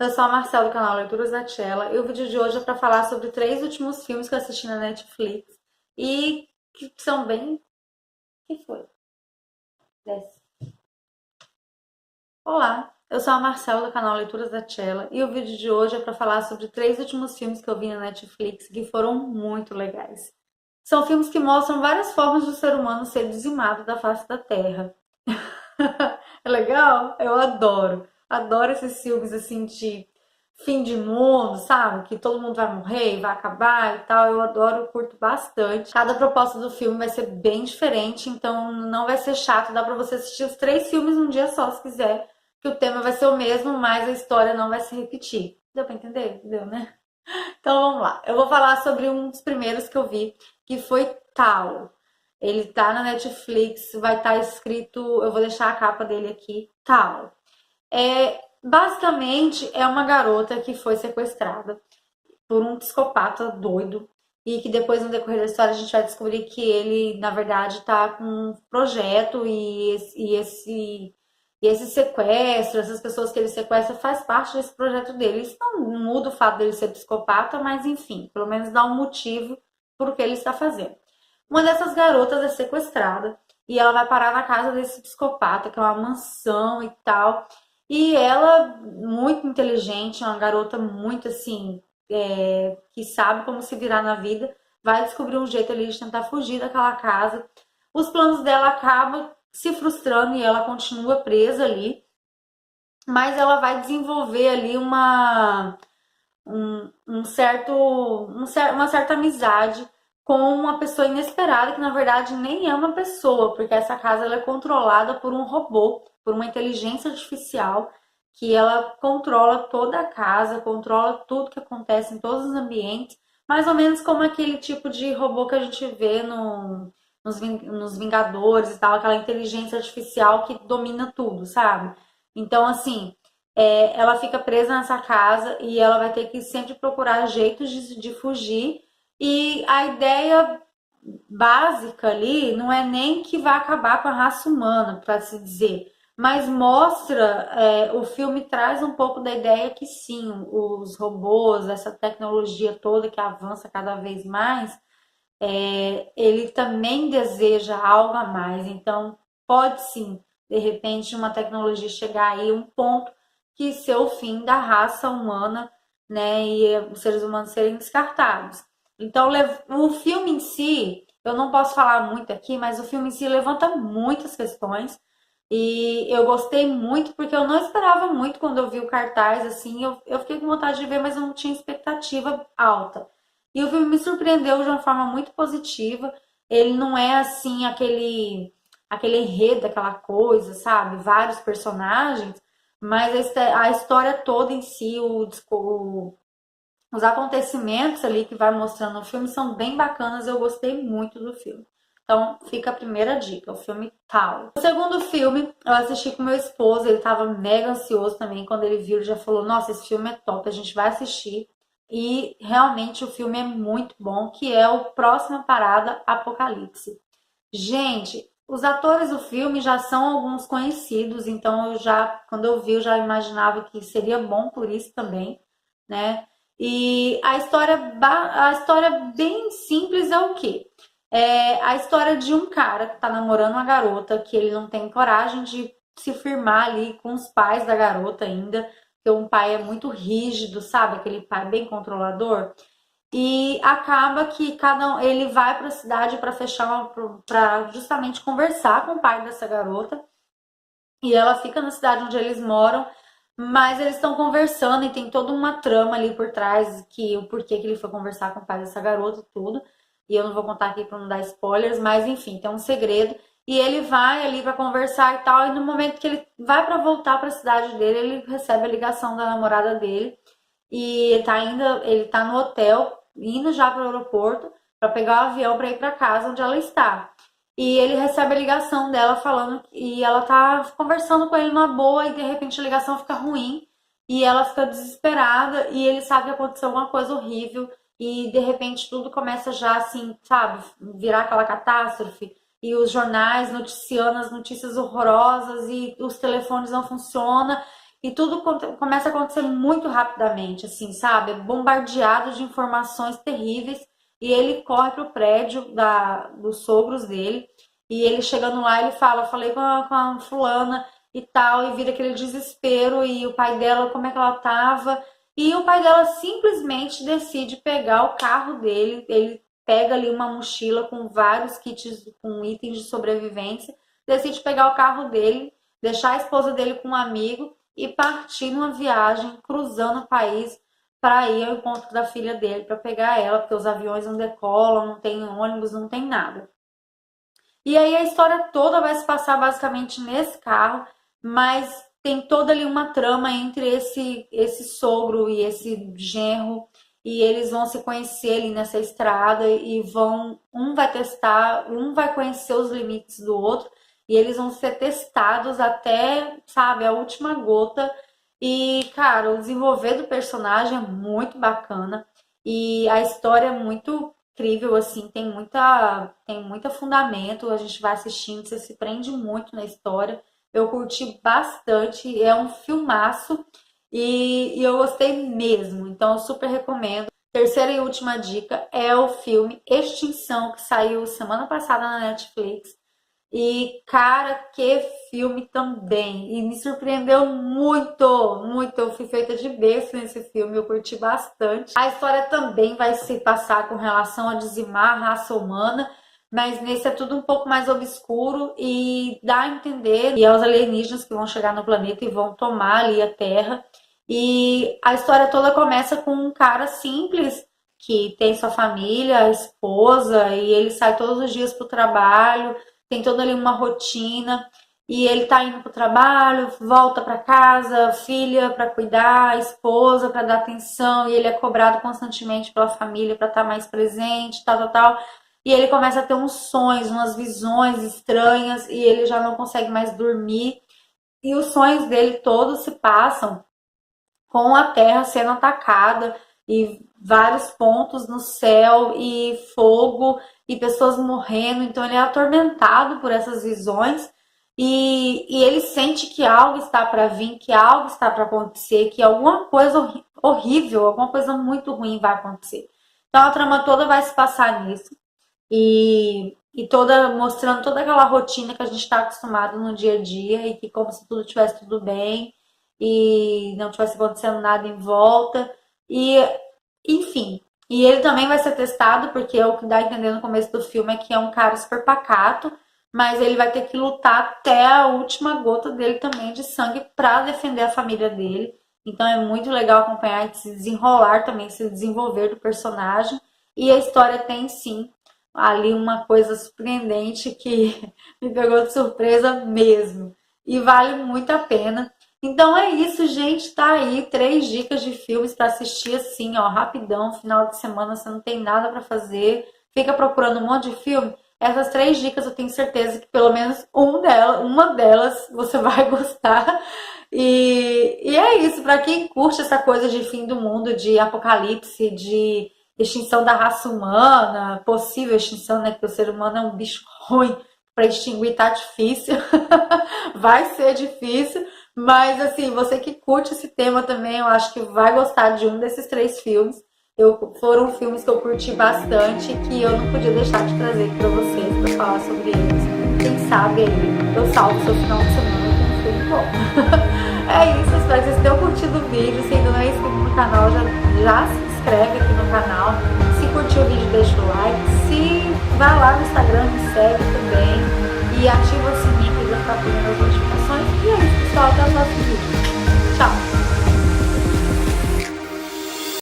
Eu sou a Marcela do canal Leituras da Tchela e o vídeo de hoje é para falar sobre 3 últimos filmes que eu assisti na Netflix e que são bem... que foi? Desce. Olá, eu sou a Marcela do canal Leituras da Tchela e o vídeo de hoje é para falar sobre 3 últimos filmes que eu vi na Netflix que foram muito legais. São filmes que mostram várias formas do ser humano ser dizimado da face da Terra. É legal? Eu adoro. Adoro esses filmes assim de fim de mundo, sabe? Que todo mundo vai morrer, vai acabar e tal. Eu adoro, eu curto bastante. Cada proposta do filme vai ser bem diferente, então não vai ser chato. Dá pra você assistir os 3 filmes num dia só, se quiser. Que o tema vai ser o mesmo, mas a história não vai se repetir. Deu pra entender? Deu, né? Então vamos lá. Eu vou falar sobre um dos primeiros que eu vi, que foi Tao. Ele tá na Netflix, vai estar escrito, eu vou deixar a capa dele aqui, Tao. Basicamente é uma garota que foi sequestrada por um psicopata doido e que depois no decorrer da história a gente vai descobrir que ele na verdade tá com um projeto e esse sequestro, essas pessoas que ele sequestra faz parte desse projeto dele. Isso não muda o fato dele ser psicopata, mas enfim, pelo menos dá um motivo por que ele está fazendo. Uma dessas garotas é sequestrada e ela vai parar na casa desse psicopata, que é uma mansão e tal. E ela, muito inteligente, uma garota muito assim, que sabe como se virar na vida, vai descobrir um jeito ali de tentar fugir daquela casa. Os planos dela acabam se frustrando e ela continua presa ali, mas ela vai desenvolver ali uma certa amizade com uma pessoa inesperada, que na verdade nem é uma pessoa, porque essa casa ela é controlada por um robô, por uma inteligência artificial, que ela controla toda a casa, controla tudo que acontece em todos os ambientes, mais ou menos como aquele tipo de robô que a gente vê nos Vingadores e tal, aquela inteligência artificial que domina tudo, sabe? Então, assim, ela fica presa nessa casa e ela vai ter que sempre procurar jeitos de fugir. E a ideia básica ali não é nem que vai acabar com a raça humana, para se dizer, mas mostra, o filme traz um pouco da ideia que sim, os robôs, essa tecnologia toda que avança cada vez mais, ele também deseja algo a mais. Então, pode sim, de repente, uma tecnologia chegar aí, um ponto que ser o fim da raça humana, né, e os seres humanos serem descartados. Então, o filme em si, eu não posso falar muito aqui, mas o filme em si levanta muitas questões. E eu gostei muito, porque eu não esperava muito quando eu vi o cartaz, assim, eu fiquei com vontade de ver, mas eu não tinha expectativa alta. E o filme me surpreendeu de uma forma muito positiva. Ele não é assim aquele enredo, aquela coisa, sabe? Vários personagens, mas a história toda em si, os acontecimentos ali que vai mostrando no filme são bem bacanas. Eu gostei muito do filme. Então, fica a primeira dica, o filme Tal. O segundo filme, eu assisti com meu esposo, ele tava mega ansioso também. Quando ele viu, ele já falou: Nossa, esse filme é top, a gente vai assistir. E realmente o filme é muito bom, que é o Próxima Parada Apocalipse. Gente, os atores do filme já são alguns conhecidos, então quando eu vi, eu já imaginava que seria bom por isso também, né? E a história bem simples é o quê? É a história de um cara que tá namorando uma garota, que ele não tem coragem de se firmar ali com os pais da garota ainda, porque um pai é muito rígido, sabe? Aquele pai bem controlador. E acaba que ele vai para a cidade para justamente conversar com o pai dessa garota. E ela fica na cidade onde eles moram, mas eles estão conversando e tem toda uma trama ali por trás, que o porquê que ele foi conversar com o pai dessa garota e tudo. E eu não vou contar aqui para não dar spoilers, mas enfim, tem um segredo. E ele vai ali para conversar e tal, e no momento que ele vai para voltar para a cidade dele, ele recebe a ligação da namorada dele. E ele tá no hotel, indo já para o aeroporto, para pegar o avião para ir para casa onde ela está. E ele recebe a ligação dela falando, e ela tá conversando com ele numa boa, e de repente a ligação fica ruim, e ela fica desesperada, e ele sabe que aconteceu alguma coisa horrível, e de repente tudo começa já assim, sabe, virar aquela catástrofe, e os jornais noticiando as notícias horrorosas, e os telefones não funcionam, e tudo começa a acontecer muito rapidamente, assim, sabe? Bombardeado de informações terríveis, e ele corre pro prédio dos sogros dele, e ele chegando lá, ele fala, falei com a fulana e tal, e vira aquele desespero, e o pai dela, como é que ela tava, e o pai dela simplesmente decide pegar o carro dele, ele pega ali uma mochila com vários kits, com itens de sobrevivência, decide pegar o carro dele, deixar a esposa dele com um amigo e partir numa viagem cruzando o país para ir ao encontro da filha dele, para pegar ela, porque os aviões não decolam, não tem ônibus, não tem nada. E aí a história toda vai se passar basicamente nesse carro, mas tem toda ali uma trama entre esse sogro e esse genro, e eles vão se conhecer ali nessa estrada e um vai testar, um vai conhecer os limites do outro, e eles vão ser testados até, sabe, a última gota. E, cara, o desenvolver do personagem é muito bacana e a história é muito incrível, assim, tem muita fundamento, a gente vai assistindo, você se prende muito na história. Eu curti bastante, é um filmaço e eu gostei mesmo, então eu super recomendo. Terceira e última dica é o filme Extinção, que saiu semana passada na Netflix. E, cara, que filme também! E me surpreendeu muito, muito. Eu fui feita de besta nesse filme, eu curti bastante. A história também vai se passar com relação a dizimar a raça humana, mas nesse é tudo um pouco mais obscuro e dá a entender que é os alienígenas que vão chegar no planeta e vão tomar ali a Terra. E a história toda começa com um cara simples que tem sua família, a esposa, e ele sai todos os dias para o trabalho, tem toda ali uma rotina, e ele tá indo pro trabalho, volta para casa, filha para cuidar, esposa para dar atenção, e ele é cobrado constantemente pela família para estar mais presente, tal, tal, tal. E ele começa a ter uns sonhos, umas visões estranhas, e ele já não consegue mais dormir. E os sonhos dele todos se passam com a Terra sendo atacada e vários pontos no céu e fogo e pessoas morrendo. Então ele é atormentado por essas visões e ele sente que algo está para vir, que algo está para acontecer, que alguma coisa horrível, alguma coisa muito ruim vai acontecer. Então a trama toda vai se passar nisso e toda mostrando toda aquela rotina que a gente está acostumado no dia a dia e que como se tudo tivesse tudo bem e não tivesse acontecendo nada em volta. E, enfim, e ele também vai ser testado, porque é o que dá a entender no começo do filme é que é um cara super pacato, mas ele vai ter que lutar até a última gota dele também de sangue para defender a família dele. Então é muito legal acompanhar e se desenrolar também, se desenvolver do personagem. E a história tem sim ali uma coisa surpreendente que me pegou de surpresa mesmo. E vale muito a pena. Então é isso, gente. Tá aí 3 dicas de filmes para assistir assim, ó, rapidão, final de semana, você não tem nada para fazer, fica procurando um monte de filme. Essas 3 dicas eu tenho certeza que pelo menos uma delas você vai gostar. E é isso, para quem curte essa coisa de fim do mundo, de apocalipse, de extinção da raça humana, possível extinção, né? Porque o ser humano é um bicho ruim, para extinguir tá difícil, vai ser difícil. Mas, assim, você que curte esse tema também, eu acho que vai gostar de um desses 3 filmes. Foram filmes que eu curti bastante e que eu não podia deixar de trazer aqui pra vocês, pra falar sobre eles. Quem sabe aí eu salvo o seu final de semana com um filme bom. É isso, espero que vocês tenham curtido o vídeo. Se ainda não é inscrito no canal, já se inscreve aqui no canal. Se curtiu o vídeo, deixa o like. Se vai lá no Instagram, me segue também. E ativa o sininho para ficar vendo as notificações. E é isso, pessoal. Até o próximo vídeo.